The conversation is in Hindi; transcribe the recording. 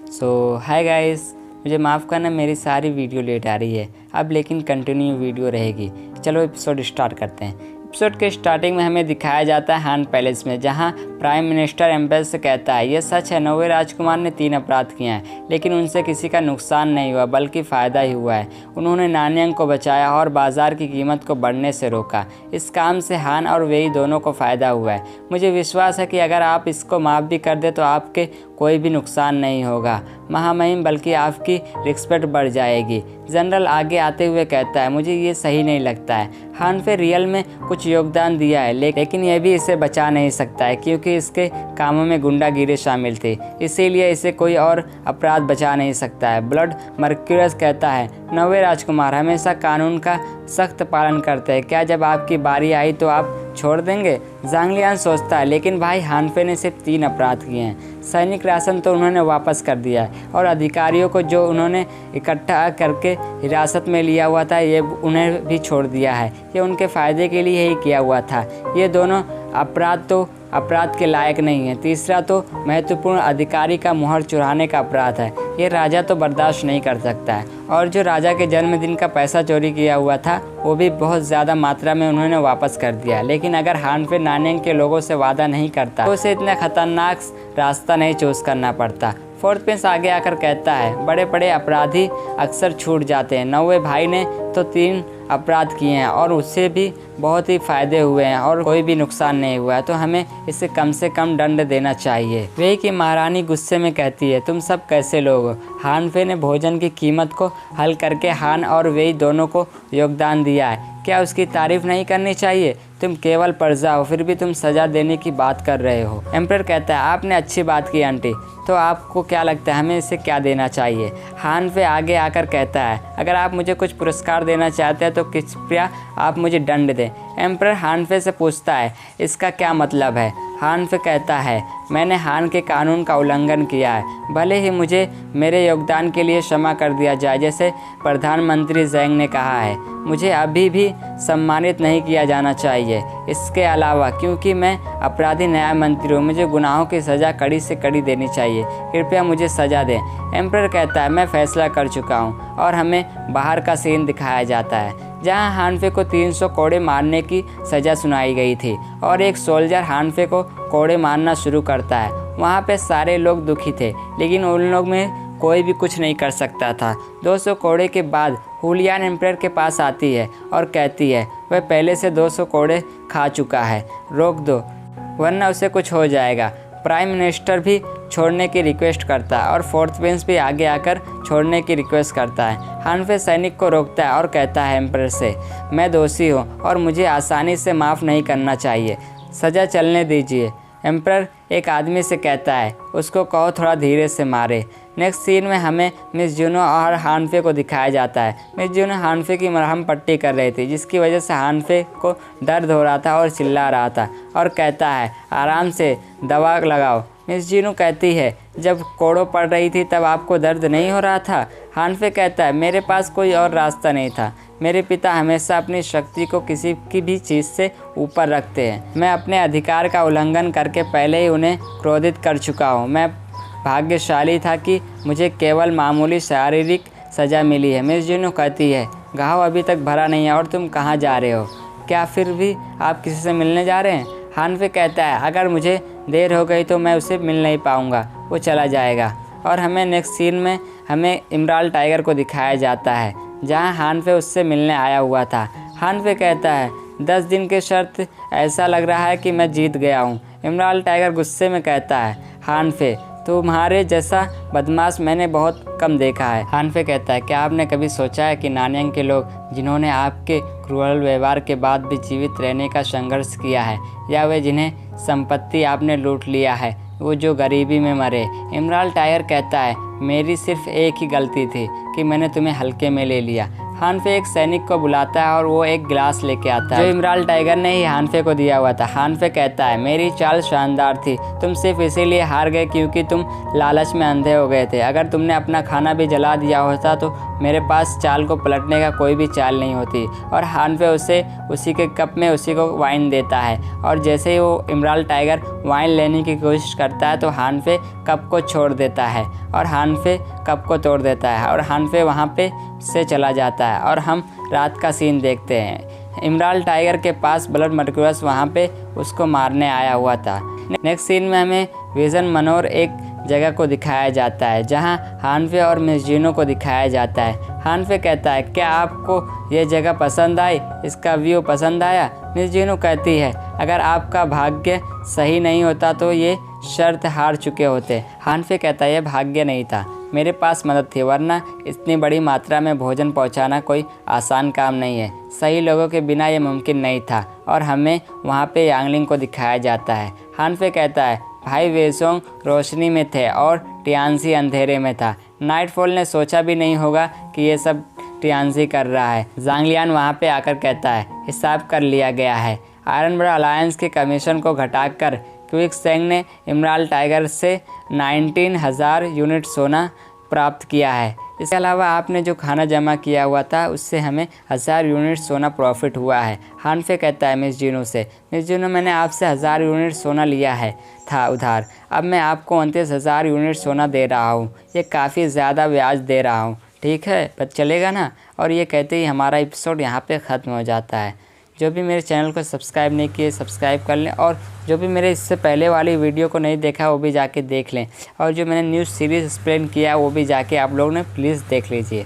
हाय गाइस, मुझे माफ़ करना मेरी सारी वीडियो लेट आ रही है अब, लेकिन कंटिन्यू वीडियो रहेगी। चलो एपिसोड स्टार्ट करते हैं। एपिसोड के स्टार्टिंग में हमें दिखाया जाता है हान पैलेस में, जहां प्राइम मिनिस्टर एम्प्रेस से कहता है यह सच है, नौवे राजकुमार ने 3 अपराध किए हैं, लेकिन उनसे किसी का नुकसान नहीं हुआ बल्कि फ़ायदा ही हुआ है। उन्होंने नानियांग को बचाया और बाज़ार की कीमत को बढ़ने से रोका। इस काम से हान और वेई दोनों को फ़ायदा हुआ है। मुझे विश्वास है कि अगर आप इसको माफ़ भी कर दे तो आपके कोई भी नुकसान नहीं होगा महामहिम, बल्कि आपकी रिस्पेक्ट बढ़ जाएगी। जनरल आगे आते हुए कहता है मुझे ये सही नहीं लगता है। हान पे रियल में कुछ योगदान दिया है, लेकिन यह भी इसे बचा नहीं सकता है क्योंकि इसके कामों में गुंडागिरी शामिल थी, इसीलिए इसे कोई और अपराध बचा नहीं सकता है। ब्लड मर्क्यूरस कहता है नौवे राजकुमार हमेशा कानून का सख्त पालन करते हैं, क्या जब आपकी बारी आई तो आप छोड़ देंगे? ज़ांगलियान सोचता है लेकिन भाई हानफे ने सिर्फ 3 अपराध किए हैं। सैनिक राशन तो उन्होंने वापस कर दिया है और अधिकारियों को जो उन्होंने इकट्ठा करके हिरासत में लिया हुआ था ये उन्हें भी छोड़ दिया है। ये उनके फ़ायदे के लिए ही किया हुआ था। ये दोनों अपराध तो अपराध के लायक नहीं है। तीसरा तो महत्वपूर्ण अधिकारी का मुहर चुराने का अपराध है, ये राजा तो बर्दाश्त नहीं कर सकता है। और जो राजा के जन्मदिन का पैसा चोरी किया हुआ था वो भी बहुत ज़्यादा मात्रा में उन्होंने वापस कर दिया। लेकिन अगर हानफे नानियांग के लोगों से वादा नहीं करता तो उसे इतना खतरनाक रास्ता नहीं चूज़ करना पड़ता। फोर्थ प्रिंस आगे आकर कहता है बड़े बड़े अपराधी अक्सर छूट जाते हैं। नौवे भाई ने तो 3 अपराध किए हैं और उससे भी बहुत ही फ़ायदे हुए हैं और कोई भी नुकसान नहीं हुआ है, तो हमें इसे कम से कम दंड देना चाहिए। वेई की महारानी गुस्से में कहती है तुम सब कैसे लोग हो? हानफे ने भोजन की कीमत को हल करके हान और वेई दोनों को योगदान दिया है, क्या उसकी तारीफ नहीं करनी चाहिए? तुम केवल प्रजा हो फिर भी तुम सज़ा देने की बात कर रहे हो। एम्परर कहता है आपने अच्छी बात की आंटी, तो आपको क्या लगता है हमें इसे क्या देना चाहिए? हानफे आगे आकर कहता है अगर आप मुझे कुछ पुरस्कार देना चाहते हैं तो कृपया आप मुझे दंड दें। एम्परर हानफे से पूछता है इसका क्या मतलब है? हानफे कहता है मैंने हान के कानून का उल्लंघन किया है, भले ही मुझे मेरे योगदान के लिए क्षमा कर दिया जाए जैसे प्रधानमंत्री ज़ैंग ने कहा है। मुझे अभी भी सम्मानित नहीं किया जाना चाहिए। इसके अलावा क्योंकि मैं अपराधी न्याय मंत्री हूँ, मुझे गुनाहों की सज़ा कड़ी से कड़ी देनी चाहिए, कृपया मुझे सज़ा दें। एम्परर कहता है मैं फैसला कर चुका हूँ और हमें बाहर का सीन दिखाया जाता है जहां हानफे को 300 कोड़े मारने की सज़ा सुनाई गई थी और एक सोल्जर हानफे को कोड़े मारना शुरू करता है। वहां पे सारे लोग दुखी थे लेकिन उन लोग में कोई भी कुछ नहीं कर सकता था। 200 कोड़े के बाद हुलियान एम्परर के पास आती है और कहती है वह पहले से 200 कोड़े खा चुका है, रोक दो वरना उसे कुछ हो जाएगा। प्राइम मिनिस्टर भी छोड़ने की रिक्वेस्ट करता है और फोर्थ प्रिंस भी आगे आकर छोड़ने की रिक्वेस्ट करता है। हानफे सैनिक को रोकता है और कहता है एम्परर से मैं दोषी हूँ और मुझे आसानी से माफ़ नहीं करना चाहिए, सज़ा चलने दीजिए। एम्परर एक आदमी से कहता है उसको कहो थोड़ा धीरे से मारे। नेक्स्ट सीन में हमें मिस जूनो और हानफे को दिखाया जाता है। मिस जूनो हानफे की मरहम पट्टी कर रही थी जिसकी वजह से हानफे को दर्द हो रहा था और चिल्ला रहा था और कहता है आराम से दवा लगाओ। मिस जूनो कहती है जब कोड़ों पड़ रही थी तब आपको दर्द नहीं हो रहा था? हानफे कहता है मेरे पास कोई और रास्ता नहीं था, मेरे पिता हमेशा अपनी शक्ति को किसी की भी चीज़ से ऊपर रखते हैं। मैं अपने अधिकार का उल्लंघन करके पहले ही उन्हें क्रोधित कर चुका हूँ। मैं भाग्यशाली था कि मुझे केवल मामूली शारीरिक सज़ा मिली है। मिस जूनो कहती है घाव अभी तक भरा नहीं है और तुम कहाँ जा रहे हो? क्या फिर भी आप किसी से मिलने जा रहे हैं? हानफे कहता है अगर मुझे देर हो गई तो मैं उसे मिल नहीं पाऊँगा, वो चला जाएगा। और हमें नेक्स्ट सीन में हमें इमराल्ड टाइगर को दिखाया जाता है जहां हानफे उससे मिलने आया हुआ था। हानफे कहता है 10 दिन के शर्त, ऐसा लग रहा है कि मैं जीत गया हूं। इमराल्ड टाइगर गुस्से में कहता है हानफे तुम्हारे जैसा बदमाश मैंने बहुत कम देखा है। हानफे कहता है क्या आपने कभी सोचा है कि नानियांग के लोग जिन्होंने आपके क्रूरल व्यवहार के बाद भी जीवित रहने का संघर्ष किया है, या वे जिन्हें संपत्ति आपने लूट लिया है, वो जो गरीबी में मरे? इमराल्ड टाइगर कहता है मेरी सिर्फ एक ही गलती थी कि मैंने तुम्हें हल्के में ले लिया। हानफे एक सैनिक को बुलाता है और वो एक गिलास लेके आता है जो इमरान टाइगर ने ही हानफे को दिया हुआ था। हानफे कहता है, मेरी चाल शानदार थी, तुम सिर्फ इसीलिए हार गए क्योंकि तुम लालच में अंधे हो गए थे। अगर तुमने अपना खाना भी जला दिया होता तो मेरे पास चाल को पलटने का कोई भी चाल नहीं होती। और हानफे उसे उसी के कप में उसी को वाइन देता है और जैसे ही वो इमरान टाइगर वाइन लेने की कोशिश करता है तो हानफे कप को छोड़ देता है और हानफे कप को तोड़ देता है और हानफे वहाँ पे से चला जाता है। और हम रात का सीन देखते हैं। इमरान टाइगर के पास ब्लड मर्क्यूरस वहाँ पे उसको मारने आया हुआ था। नेक्स्ट सीन में हमें विजन मनोर एक जगह को दिखाया जाता है जहां हानफे और मिस जीनो को दिखाया जाता है। हानफे कहता है, क्या आपको ये जगह पसंद आई, इसका व्यू पसंद आया? मिस जीनो कहती है, अगर आपका भाग्य सही नहीं होता तो ये शर्त हार चुके होते। हानफे कहता है, यह भाग्य नहीं था, मेरे पास मदद थी, वरना इतनी बड़ी मात्रा में भोजन पहुंचाना कोई आसान काम नहीं है। सही लोगों के बिना ये मुमकिन नहीं था। और हमें वहाँ पे यांगलिंग को दिखाया जाता है। हानफे कहता है, भाई वेसोंग रोशनी में थे और टियानसी अंधेरे में था। नाइटफॉल ने सोचा भी नहीं होगा कि ये सब टियानसी कर रहा है। ज़ांगलियान वहाँ पे आकर कहता है, हिसाब कर लिया गया है। आयरन बर्ड अलायंस के कमीशन को घटाकर क्विकसेंग ने इमरान टाइगर से 19,000 यूनिट सोना प्राप्त किया है। इसके अलावा आपने जो खाना जमा किया हुआ था उससे हमें 1000 यूनिट सोना प्रॉफिट हुआ है। हानफे कहता है मिस जीनो से, मिस जीनो मैंने आपसे 1000 यूनिट सोना लिया है था उधार, अब मैं आपको 29,000 यूनिट सोना दे रहा हूँ। ये काफ़ी ज़्यादा ब्याज दे रहा हूँ, ठीक है, पर चलेगा ना? और ये कहते ही हमारा एपिसोड यहाँ पे ख़त्म हो जाता है। जो भी मेरे चैनल को सब्सक्राइब नहीं किए सब्सक्राइब कर लें और जो भी मेरे इससे पहले वाली वीडियो को नहीं देखा वो भी जाके देख लें और जो मैंने न्यूज़ सीरीज़ एक्सप्लेन किया वो भी जाके आप लोग ने प्लीज़ देख लीजिए।